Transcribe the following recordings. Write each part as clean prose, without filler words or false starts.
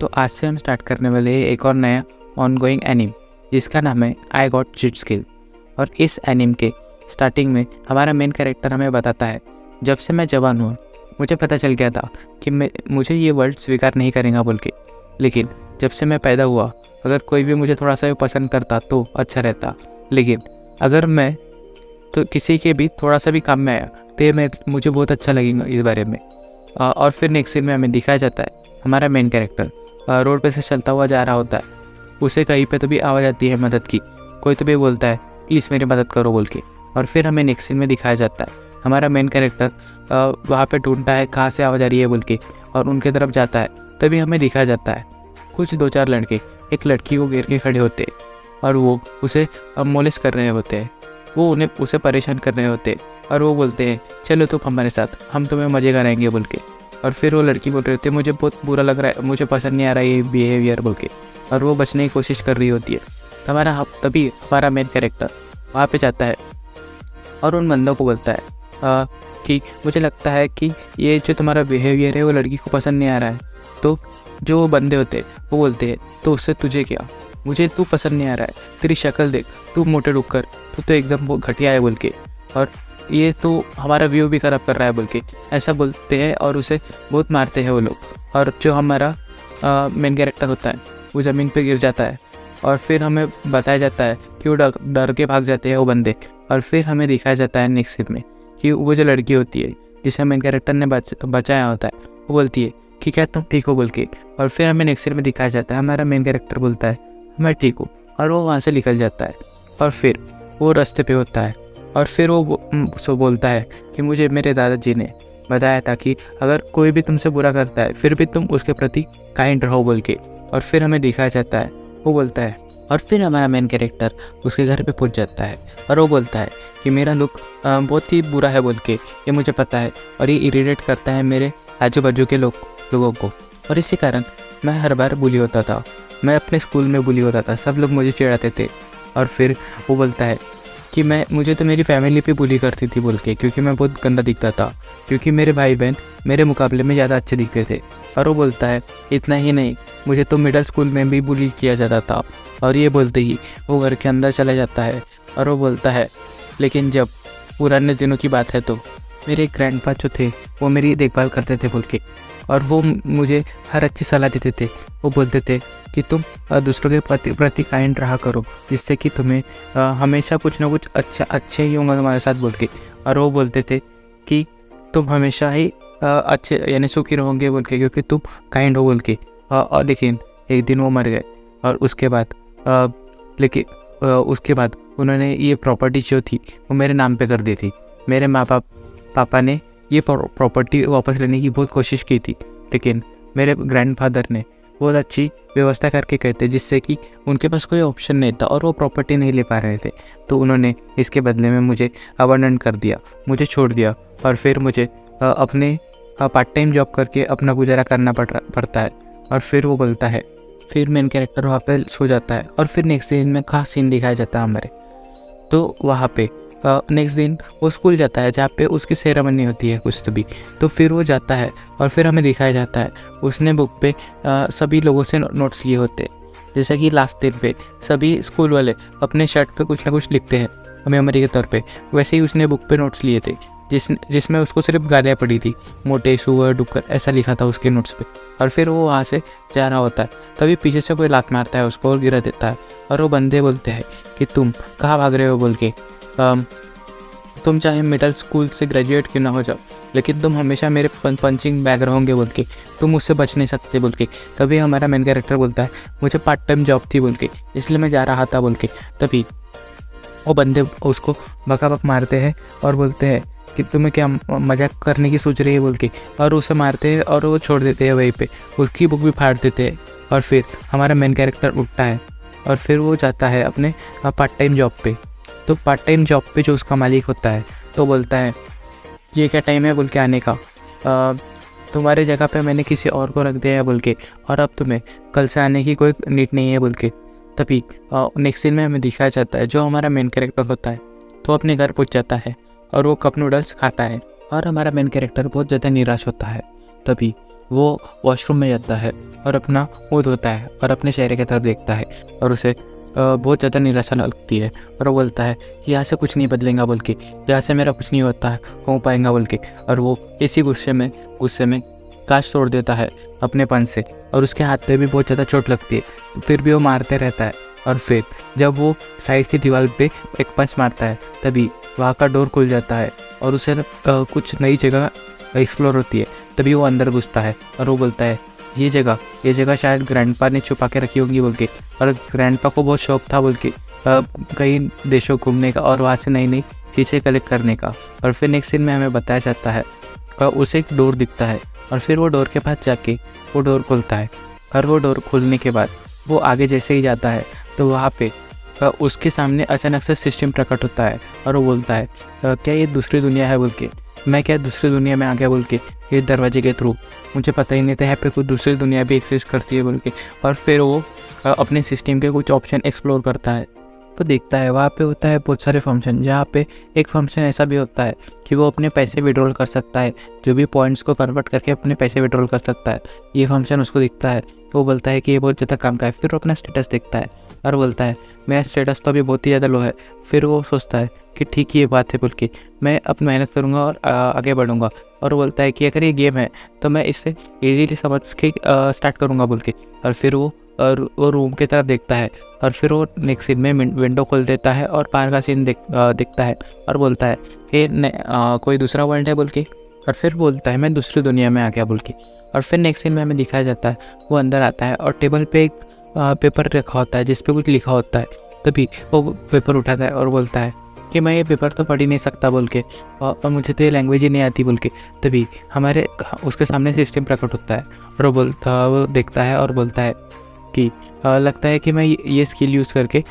तो आज से हम स्टार्ट करने वाले हैं एक और नया ऑनगोइंग एनीम जिसका नाम है आई गॉट चिट स्किल। और इस एनीम के स्टार्टिंग में हमारा मेन कैरेक्टर हमें बताता है, जब से मैं जवान हुआ मुझे पता चल गया था कि मुझे ये वर्ल्ड स्वीकार नहीं करेगा बोल के, लेकिन जब से मैं पैदा हुआ अगर कोई भी मुझे थोड़ा सा भी पसंद करता तो अच्छा रहता, लेकिन अगर मैं तो किसी के भी थोड़ा सा भी काम में आया तो मुझे बहुत अच्छा लगेगा इस बारे में। और फिर नेक्स्ट सीन में हमें दिखाया जाता है हमारा मेन कैरेक्टर रोड पे से चलता हुआ जा रहा होता है, उसे कहीं पे तो भी आवाज़ आती है मदद की, कोई तो भी बोलता है प्लीज़ मेरी मदद करो बोल के। और फिर हमें नेक्स्ट सीन में दिखाया जाता है हमारा मेन कैरेक्टर वहाँ पे ढूंढता है कहाँ से आवाज़ आ रही है बोल के, और उनके तरफ जाता है। तभी हमें दिखाया जाता है कुछ 2-4 लड़के एक लड़की को घेर के खड़े होते हैं और वो उसे मोलेस्ट कर रहे होते हैं, वो उसे परेशान कर रहे होते हैं और वो बोलते हैं चलो तुम हमारे साथ, हम तुम्हें मज़े कराएंगे बोल के। और फिर वो लड़की बोल रही होती है मुझे बहुत बुरा लग रहा है, मुझे पसंद नहीं आ रहा है ये बिहेवियर बोल के, और वो बचने की कोशिश कर रही होती है। तभी हमारा मेन कैरेक्टर वहाँ पे जाता है और उन बंदों को बोलता है कि मुझे लगता है कि ये जो तुम्हारा बिहेवियर है वो लड़की को पसंद नहीं आ रहा है। तो जो बंदे होते हैं वो बोलते हैं तो उससे तुझे क्या, मुझे तू पसंद नहीं आ रहा है, तेरी शक्ल देख, तू मोटे रुक कर, तू तो एकदम वो घटिया है बोल के, और ये तो हमारा व्यू भी ख़राब कर रहा है बोल के ऐसा बोलते हैं और उसे बहुत मारते हैं वो लोग। और जो हमारा मेन कैरेक्टर होता है वो ज़मीन पे गिर जाता है और फिर हमें बताया जाता है कि वो डर के भाग जाते हैं वो बंदे। और फिर हमें दिखाया जाता है नेक्स्ट सीन में कि वो जो लड़की होती है जिसे मेन कैरेक्टर ने बचाया होता है वो बोलती है कि क्या तुम ठीक हो बोल के। और फिर हमें नेक्स्ट सीन में दिखाया जाता है हमारा मेन कैरेक्टर बोलता है मैं ठीक हूँ, और वो वहाँ से निकल जाता है। और फिर वो रास्ते पे होता है और फिर वो बोलता है कि मुझे मेरे दादाजी ने बताया था कि अगर कोई भी तुमसे बुरा करता है फिर भी तुम उसके प्रति काइंड रहो बोल के। और फिर हमें दिखाया जाता है वो बोलता है, और फिर हमारा मेन कैरेक्टर उसके घर पे पहुंच जाता है और वो बोलता है कि मेरा लुक बहुत ही बुरा है बोल के, ये मुझे पता है और ये इरिटेट करता है मेरे आजू बाजू के लोगों को, और इसी कारण मैं हर बार बुली होता था, मैं अपने स्कूल में बुली होता था, सब लोग मुझे चिढ़ाते थे। और फिर वो बोलता है कि मुझे तो मेरी फैमिली भी बुली करती थी बोल के, क्योंकि मैं बहुत गंदा दिखता था, क्योंकि मेरे भाई बहन मेरे मुकाबले में ज़्यादा अच्छे दिखते थे। और वो बोलता है इतना ही नहीं, मुझे तो मिडिल स्कूल में भी बुली किया जाता था। और ये बोलते ही वो घर के अंदर चला जाता है और वो बोलता है लेकिन जब पुराने दिनों की बात है तो मेरे ग्रैंडपा जो थे वो मेरी देखभाल करते थे बोल के, और वो मुझे हर अच्छी सलाह देते थे। वो बोलते थे कि तुम दूसरों के प्रति काइंड रहा करो, जिससे कि तुम्हें हमेशा कुछ ना कुछ अच्छे ही होंगे तुम्हारे साथ बोल के। और वो बोलते थे कि तुम हमेशा ही अच्छे यानी सुखी रहोगे बोल के, क्योंकि तुम काइंड हो बोल के। और लेकिन एक दिन वो मर गए और उसके बाद उन्होंने ये प्रॉपर्टी जो थी वो मेरे नाम पे कर दी थी। मेरे पापा ने ये प्रॉपर्टी वापस लेने की बहुत कोशिश की थी, लेकिन मेरे ग्रैंडफादर ने बहुत अच्छी व्यवस्था करके कहते जिससे कि उनके पास कोई ऑप्शन नहीं था और वो प्रॉपर्टी नहीं ले पा रहे थे। तो उन्होंने इसके बदले में मुझे अबंडन कर दिया, मुझे छोड़ दिया, और फिर मुझे अपने पार्ट टाइम जॉब करके अपना गुजारा करना पड़ता है। और फिर वो बोलता है, फिर मेन कैरेक्टर वहाँ पे सो जाता है और फिर नेक्स्ट सीन में खास सीन दिखाया जाता है हमारे। तो वहाँ पे नेक्स्ट दिन वो स्कूल जाता है जहाँ पे उसकी सेरेमनी होती है कुछ तो भी। तो फिर वो जाता है और फिर हमें दिखाया जाता है उसने बुक पे सभी लोगों से नोट्स लिए होते हैं, जैसे कि लास्ट दिन पे सभी स्कूल वाले अपने शर्ट पे कुछ ना कुछ लिखते हैं मेमोरी के तौर पे, वैसे ही उसने बुक पे नोट्स लिए थे जिसमें उसको सिर्फ गालियाँ पड़ी थी, मोटे सुअर डुक्कर ऐसा लिखा था उसके नोट्स पे। और फिर वो वहाँ से जा रहा होता है, तभी पीछे से कोई लात मारता है उसको और गिरा देता है। और वो बंदे बोलते हैं कि तुम कहाँ भाग रहे हो बोल के, तुम चाहे मिडिल स्कूल से ग्रेजुएट क्यों ना हो जाओ, लेकिन तुम हमेशा मेरे पंचिंग बैग रहोगे बोल के, तुम मुझसे बच नहीं सकते बोल के। तभी हमारा मेन कैरेक्टर बोलता है मुझे पार्ट टाइम जॉब थी बोल के, इसलिए मैं जा रहा था बोल के। तभी वो बंदे उसको बकाबक मारते हैं और बोलते हैं कि तुम्हें क्या मजाक करने की सोच रही है बोल के, और उसे मारते हैं और वो छोड़ देते हैं वहीं पे, उसकी बुक भी फाड़ देते हैं। और फिर हमारा मेन कैरेक्टर उठता है और फिर वो जाता है अपने पार्ट टाइम जॉब पे। तो पार्ट टाइम जॉब पे जो उसका मालिक होता है तो बोलता है ये क्या टाइम है बोल के आने का, तुम्हारे जगह पे मैंने किसी और को रख दिया है बोल के, और अब तुम्हें कल से आने की कोई नीड नहीं है बोल के। तभी नेक्स्ट सीन में हमें दिखाया जाता है जो हमारा मेन कैरेक्टर होता है तो अपने घर पहुंच जाता है और वो कप नूडल्स खाता है और हमारा मेन कैरेक्टर बहुत ज़्यादा निराश होता है। तभी वो वॉशरूम में जाता है और अपना मुँह धोता है और अपने चेहरे की तरफ देखता है और उसे बहुत ज़्यादा निराशा लगती है और वो बोलता है कि यहाँ से कुछ नहीं बदलेगा बोल के, यहाँ से मेरा कुछ नहीं होता है हो पाएगा बोल के। और वो इसी गुस्से में कांच तोड़ देता है अपने पन से और उसके हाथ पे भी बहुत ज़्यादा चोट लगती है। फिर भी वो मारते रहता है और फिर जब वो साइड की दीवार पे एक पंच मारता है तभी वहाँ का डोर खुल जाता है और उसे कुछ नई जगह एक्सप्लोर होती है। तभी वो अंदर घुसता है और वो बोलता है ये जगह शायद ग्रैंडपा ने छुपा के रखी होंगी बोल के। और ग्रैंडपा को बहुत शौक था बोल के कई देशों घूमने का और वहाँ से नई नई चीज़ें कलेक्ट करने का। और फिर नेक्स्ट सीन में हमें बताया जाता है उसे एक डोर दिखता है और फिर वो डोर के पास जाके वो डोर खुलता है। और वो डोर खुलने के बाद वो आगे जैसे ही जाता है तो वहाँ पे उसके सामने अचानक से सिस्टम प्रकट होता है और वो बोलता है क्या ये दूसरी दुनिया है बोल के। मैं क्या दूसरी दुनिया में आ गया बोल के ये दरवाजे के थ्रू, मुझे पता ही नहीं था यहाँ पे कोई दूसरी दुनिया भी एक्सिस्ट करती है बोल के। और फिर वो अपने सिस्टम के कुछ ऑप्शन एक्सप्लोर करता है तो देखता है वहाँ पे होता है बहुत सारे फंक्शन, जहाँ पे एक फंक्शन ऐसा भी होता है कि वो अपने पैसे विड्रॉल कर सकता है, जो भी पॉइंट्स को कन्वर्ट करके अपने पैसे विड्रॉल कर सकता है। ये फंक्शन उसको दिखता है तो वो बोलता है कि ये बहुत ज़्यादा काम का है। फिर वो अपना स्टेटस देखता है और बोलता है मेरा स्टेटस तो अभी बहुत ही ज़्यादा लो है। फिर वो सोचता है कि ठीक ये बात है बोल के मैं अपनी मेहनत करूँगा और आगे बढ़ूँगा। और बोलता है कि अगर ये गेम है तो मैं इससे ईजीली समझ के स्टार्ट करूँगा बोल के। और फिर वो रूम की तरफ देखता है और फिर वो नेक्स्ट सीन में विंडो खोल देता है और बाहर का सीन दिखता है और बोलता है कि कोई दूसरा वर्ल्ड है बोल के। और फिर बोलता है मैं दूसरी दुनिया में आ गया बोल के। और फिर नेक्स्ट सीन में हमें दिखाया जाता है वो अंदर आता है और टेबल पे एक पेपर रखा होता है जिस पे कुछ लिखा होता है। तभी वो पेपर उठाता है और बोलता है कि मैं ये पेपर तो पढ़ ही नहीं सकता बोल के और मुझे तो ये लैंग्वेज ही नहीं आती बोल के। तभी उसके सामने सिस्टम प्रकट होता है और वो देखता है और बोलता है कि लगता है कि मैं ये स्किल यूज़ करके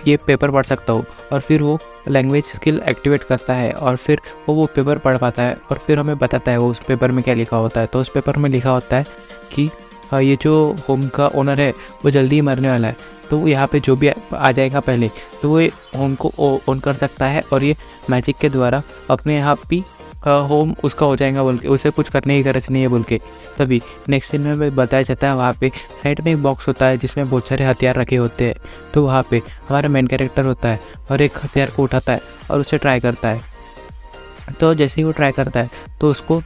ये पेपर पढ़ सकता हूँ। और फिर वो लैंग्वेज स्किल एक्टिवेट करता है और फिर वो पेपर पढ़ पाता है। और फिर हमें बताता है वो उस पेपर में क्या लिखा होता है। तो उस पेपर में लिखा होता है कि ये जो होम का ओनर है वो जल्दी ही मरने वाला है, तो यहाँ पे जो भी आ जाएगा पहले तो वो होम को ऑन कर सकता है और ये मैजिक के द्वारा अपने यहाँ भी होम उसका हो जाएगा बोल के, उसे कुछ करने की गरज नहीं है बोल के। तभी नेक्स्ट सीन में बताया जाता है वहाँ पे साइड में एक बॉक्स होता है जिसमें बहुत सारे हथियार रखे होते हैं। तो वहाँ पे हमारा मेन कैरेक्टर होता है और एक हथियार को उठाता है और उसे ट्राई करता है। तो जैसे ही वो ट्राई करता है तो उसको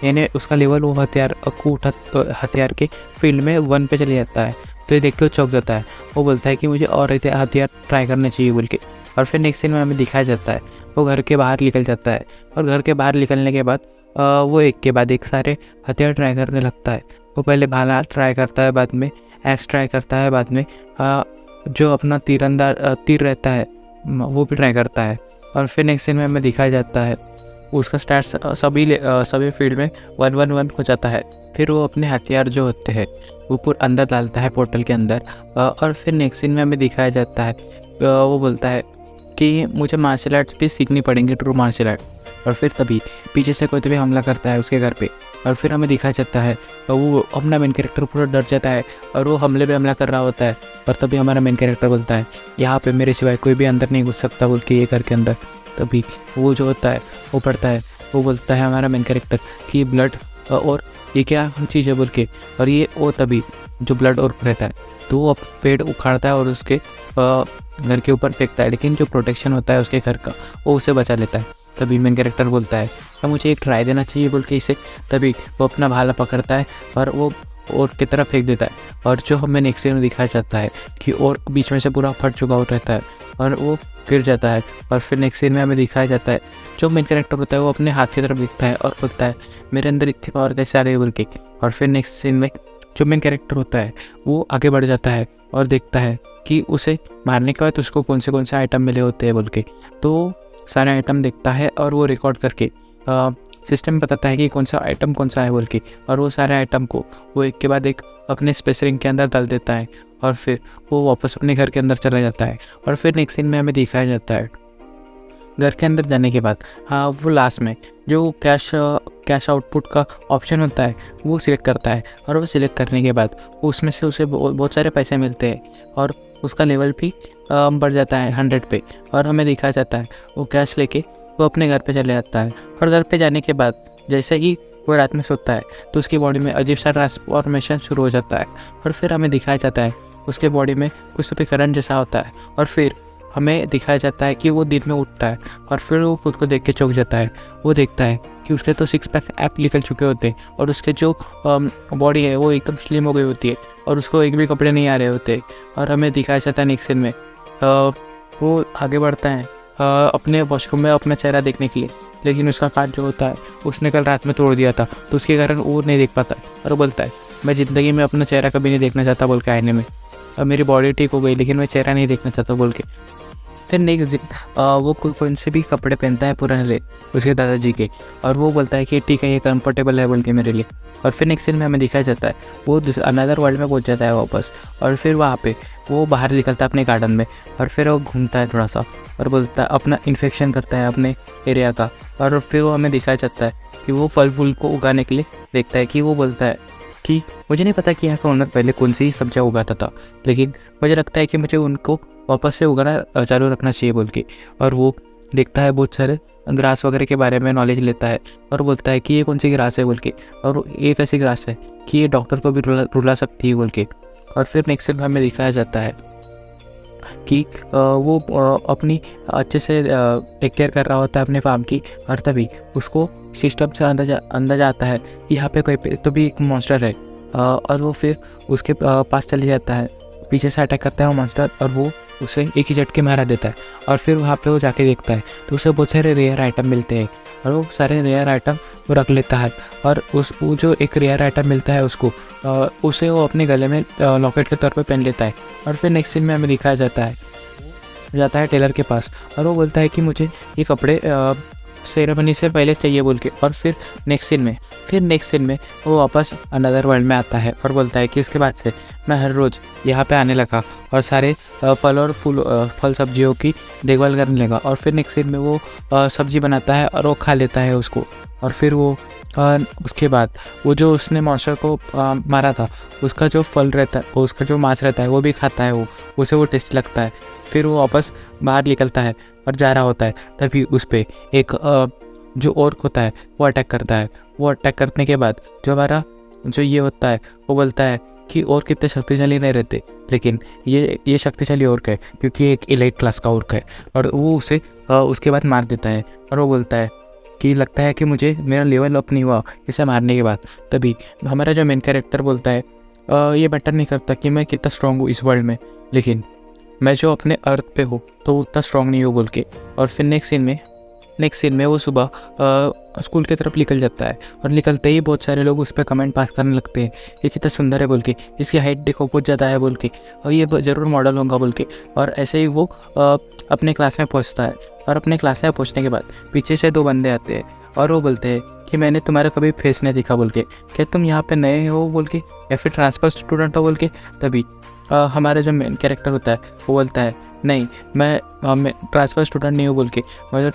यानी उसका लेवल वो हथियार के फील्ड में 1 पे चले जाता है। तो ये देख के वो चौंक जाता है। वो बोलता है कि मुझे और हथियार ट्राई करने चाहिए बोल के। और फिर नेक्स्ट सीन में हमें दिखाया जाता है वो घर के बाहर निकल जाता है और घर के बाहर निकलने के बाद वो एक के बाद एक सारे हथियार ट्राई करने लगता है। वो पहले भाला ट्राई करता है, बाद में एक्स ट्राई करता है, बाद में जो अपना तीर रहता है वो भी ट्राई करता है। और फिर नेक्स्ट सीन में हमें दिखाया जाता है उसका स्टैट्स सभी फील्ड में 111 हो जाता है। फिर वो अपने हथियार जो होते हैं वो पूरा अंदर डालता है पोर्टल के अंदर। और फिर नेक्स्ट सीन में हमें दिखाया जाता है वो बोलता है कि मुझे मार्शल आर्ट्स भी सीखनी पड़ेंगी, ट्रू मार्शल आर्ट। और फिर तभी पीछे से कोई तो भी हमला करता है उसके घर पे और फिर हमें दिखाया जाता है वो अपना मेन कैरेक्टर पूरा डर जाता है और वो हमले पे हमला कर रहा होता है। और तभी हमारा मेन कैरेक्टर बोलता है यहाँ पे मेरे सिवाय कोई भी अंदर नहीं घुस सकता बोल के ये घर के अंदर। तभी वो जो होता है वो पढ़ता है, वो बोलता है हमारा मेन कैरेक्टर कि ब्लड और ये क्या चीज़ है बोल के। और ये वो तभी जो ब्लड और रहता है तो वो पेड़ उखाड़ता है और उसके घर के ऊपर फेंकता है, लेकिन जो प्रोटेक्शन होता है उसके घर का वो उसे बचा लेता है। तभी मेन कैरेक्टर बोलता है तो मुझे एक ट्राई देना चाहिए बोल के इसे। तभी वो अपना भाला पकड़ता है और वो और की तरफ फेंक देता है और जो हमें नेक्स्ट सीन में दिखाया जाता है कि और बीच में से पूरा फट चुका हो रहता है और वो गिर जाता है। और फिर नेक्स्ट सीन में हमें दिखाया जाता है जो मेन कैरेक्टर होता है वो अपने हाथ की तरफ दिखता है और बोलता है मेरे अंदर इतनी पावर कैसे आ गई बोल के। और फिर नेक्स्ट सीन में जो मेन कैरेक्टर होता है वो आगे बढ़ जाता है और देखता है कि उसे मारने के बाद उसको कौन से आइटम मिले होते हैं बोल के। तो सारे आइटम देखता है और वो रिकॉर्ड करके सिस्टम बताता है कि कौन सा आइटम कौन सा है बोल के। और वो सारे आइटम को वो एक के बाद एक अपने स्पेस रिंग के अंदर डाल देता है और फिर वो वापस अपने घर के अंदर चला जाता है। और फिर नेक्स्ट सीन में हमें दिखाया जाता है घर के अंदर जाने के बाद वो लास्ट में जो कैश आउटपुट का ऑप्शन होता है वो सिलेक्ट करता है। और वो सिलेक्ट करने के बाद उसमें से उसे बहुत सारे पैसे मिलते हैं और उसका लेवल भी बढ़ जाता है 100 पे। और हमें दिखाया जाता है वो कैश लेके वो अपने घर पे चले जाता है। और घर पे जाने के बाद जैसे ही वो रात में सोता है तो उसकी बॉडी में अजीब सा ट्रांसफॉर्मेशन शुरू हो जाता है और फिर हमें दिखाया जाता है उसके बॉडी में कुछ तो भी करंट जैसा होता है और फिर हमें दिखाया जाता है कि वो दिन में उठता है और फिर वो खुद को देख के चौंक जाता है। वो देखता है कि उसके तो 6 पैक ऐप निकल चुके होते हैं और उसके जो बॉडी है वो एकदम स्लिम हो गई होती है और उसको एक भी कपड़े नहीं आ रहे होते और हमें दिखाया जाता है नेक्स्ट सीन में वो आगे बढ़ता है अपने वॉशरूम में अपना चेहरा देखने के लिए, लेकिन उसका कांच जो होता है उसने कल रात में तोड़ दिया था तो उसके कारण वो नहीं देख पाता और वो बोलता है मैं ज़िंदगी में अपना चेहरा कभी नहीं देखना चाहता बोल के आईने में। अब मेरी बॉडी ठीक हो गई लेकिन मैं चेहरा नहीं देखना चाहता बोल के। फिर नेक्स्ट दिन वो कौन से भी कपड़े पहनता है पुराने उसके दादाजी के और वो बोलता है कि ठीक है ये कंफर्टेबल है बोल के मेरे लिए। और फिर नेक्स्ट सीन में हमें दिखाया जाता है वो अनदर वर्ल्ड में पहुंच जाता है वापस और फिर वहाँ पे वो बाहर निकलता है अपने गार्डन में और फिर वो घूमता है थोड़ा सा और बोलता है अपना इन्फेक्शन करता है अपने एरिया का और फिर वो हमें दिखाया जाता है कि वो फल फूल को उगाने के लिए देखता है कि वो बोलता है कि मुझे नहीं पता कि यहाँ का ओनर पहले कौन सी सब्जियाँ उगाता था लेकिन मुझे लगता है कि मुझे उनको वापस से उगाना चालू रखना चाहिए बोल के। और वो देखता है बहुत सारे ग्रास वगैरह के बारे में नॉलेज लेता है और बोलता है कि ये कौन सी ग्रास है बोल के और ये कैसी ग्रास है कि ये डॉक्टर को भी रुला सकती है बोल के। और फिर नेक्स्ट में हमें दिखाया जाता है कि वो अपनी अच्छे से टेक केयर कर रहा होता है अपने फार्म की और तभी उसको सिस्टम से अंदाजा आता है कि यहाँ पे कोई तो भी एक मॉन्स्टर है और वो फिर उसके पास चले जाता है, पीछे से अटैक करता है वो मॉन्स्टर और वो उसे एक ही झटके मारा देता है। और फिर वहाँ पे वो जाके देखता है तो उसे बहुत सारे रेयर आइटम मिलते हैं और वो सारे रेयर आइटम वो रख लेता है और वो जो एक रेयर आइटम मिलता है उसको उसे वो अपने गले में लॉकेट के तौर पे पहन लेता है। और फिर नेक्स्ट सीन में हमें दिखाया जाता है टेलर के पास और वो बोलता है कि मुझे ये कपड़े सेरेमनी से पहले चाहिए बोल के। और फिर नेक्स्ट सीन में वो वापस अनदर वर्ल्ड में आता है और बोलता है कि इसके बाद से मैं हर रोज़ यहाँ पे आने लगा और सारे फल और फल सब्जियों की देखभाल करने लगा। और फिर नेक्स्ट सीन में वो सब्जी बनाता है और वो खा लेता है उसको। और फिर वो उसके बाद वो जो उसने मॉन्स्टर को मारा था उसका जो फल रहता है उसका जो मांस रहता है वो भी खाता है, वो उसे वो टेस्ट लगता है। फिर वो वापस बाहर निकलता है और जा रहा होता है तभी उस पर एक जो ऑर्क होता है वो अटैक करता है। वो अटैक करने के बाद जो हमारा जो ये होता है वो बोलता है कि और कितने शक्तिशाली नहीं रहते लेकिन ये शक्तिशाली ऑर्क है क्योंकि एक एलाइट क्लास का ऑर्क है। और वो उसे उसके बाद मार देता है और वो बोलता है कि लगता है कि मुझे मेरा लेवल अप नहीं हुआ इसे मारने के बाद। तभी हमारा जो मेन कैरेक्टर बोलता है ये मैटर नहीं करता कि मैं कितना स्ट्रॉन्ग हूँ इस वर्ल्ड में, लेकिन मैं जो अपने अर्थ पे हूँ तो उतना स्ट्रॉन्ग नहीं हूँ बोल के। और फिर नेक्स्ट सीन में वो सुबह स्कूल की तरफ निकल जाता है और निकलते ही बहुत सारे लोग उस पर कमेंट पास करने लगते हैं ये कितना सुंदर है बोल के, इसकी हाइट देखो बहुत ज़्यादा है बोल के और ये ज़रूर मॉडल होगा बोल के। और ऐसे ही वो अपने क्लास में पहुंचता है और अपने क्लास में पहुंचने के बाद पीछे से 2 बंदे आते हैं और वो बोलते हैं कि मैंने तुम्हारा कभी फेस नहीं देखा बोल के, क्या तुम यहाँ पे नए हो बोल के या फिर ट्रांसफर स्टूडेंट हो बोल के। तभी हमारा जो मेन कैरेक्टर होता है वो बोलता है नहीं मैं ट्रांसफर स्टूडेंट नहीं हूँ बोल के, मैं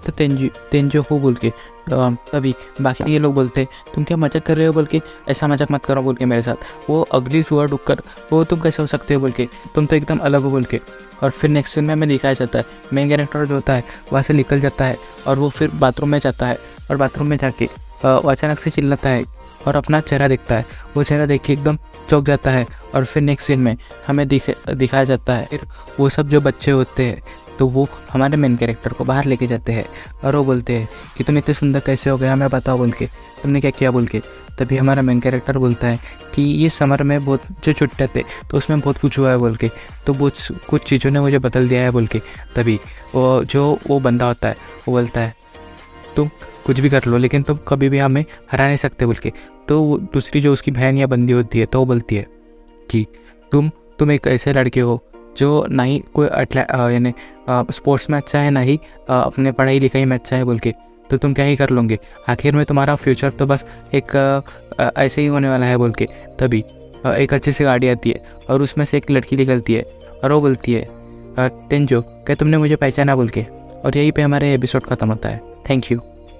तो तेंजो हूँ बोल के। तभी बाकी ये लोग बोलते तुम क्या मजाक कर रहे हो बोल के, ऐसा मजाक मत करो बोल के मेरे साथ। वो अगली सुअर डुक्कर वो तुम कैसे हो सकते हो बोल के, तुम तो एकदम अलग हो बोल के। और फिर नेक्स्ट सीन में हमें दिखाया जाता है मेन कैरेक्टर जो होता है वहाँ से निकल जाता है और वो फिर बाथरूम में जाता है और बाथरूम में जाके अचानक से चिल्लाता है और अपना चेहरा देखता है। वो चेहरा देख के एकदम चौंक जाता है। और फिर नेक्स्ट सीन में हमें दिखाया जाता है फिर वो सब जो बच्चे होते हैं तो वो हमारे मेन कैरेक्टर को बाहर लेके जाते हैं और वो बोलते हैं कि तुम इतने सुंदर कैसे हो गए हमें बताओ बोल के, तुमने क्या किया बोल के। तभी हमारा मेन कैरेक्टर बोलता है कि ये समर में बहुत जो छुट्टे थे तो उसमें बहुत कुछ हुआ है बोल के, तो कुछ चीज़ों ने मुझे बदल दिया है बोल के। तभी वो बंदा होता है वो बोलता है तुम कुछ भी कर लो लेकिन तुम कभी भी हमें हरा नहीं सकते बोल के। तो दूसरी जो उसकी बहन या बंदी होती है तो वो बोलती है कि तुम एक ऐसे लड़के हो जो ना ही कोई यानी स्पोर्ट्स में अच्छा है ना ही अपने पढ़ाई लिखाई में अच्छा है बोल के, तो तुम क्या ही कर लोगे, आखिर में तुम्हारा फ्यूचर तो बस एक ऐसे ही होने वाला है बोल के। तभी एक अच्छी सी गाड़ी आती है और उसमें से एक लड़की निकलती है और वो बोलती है तेंजो क्या तुमने मुझे पहचाना बोल के। और यहीं पे हमारे एपिसोड ख़त्म होता है। Thank you.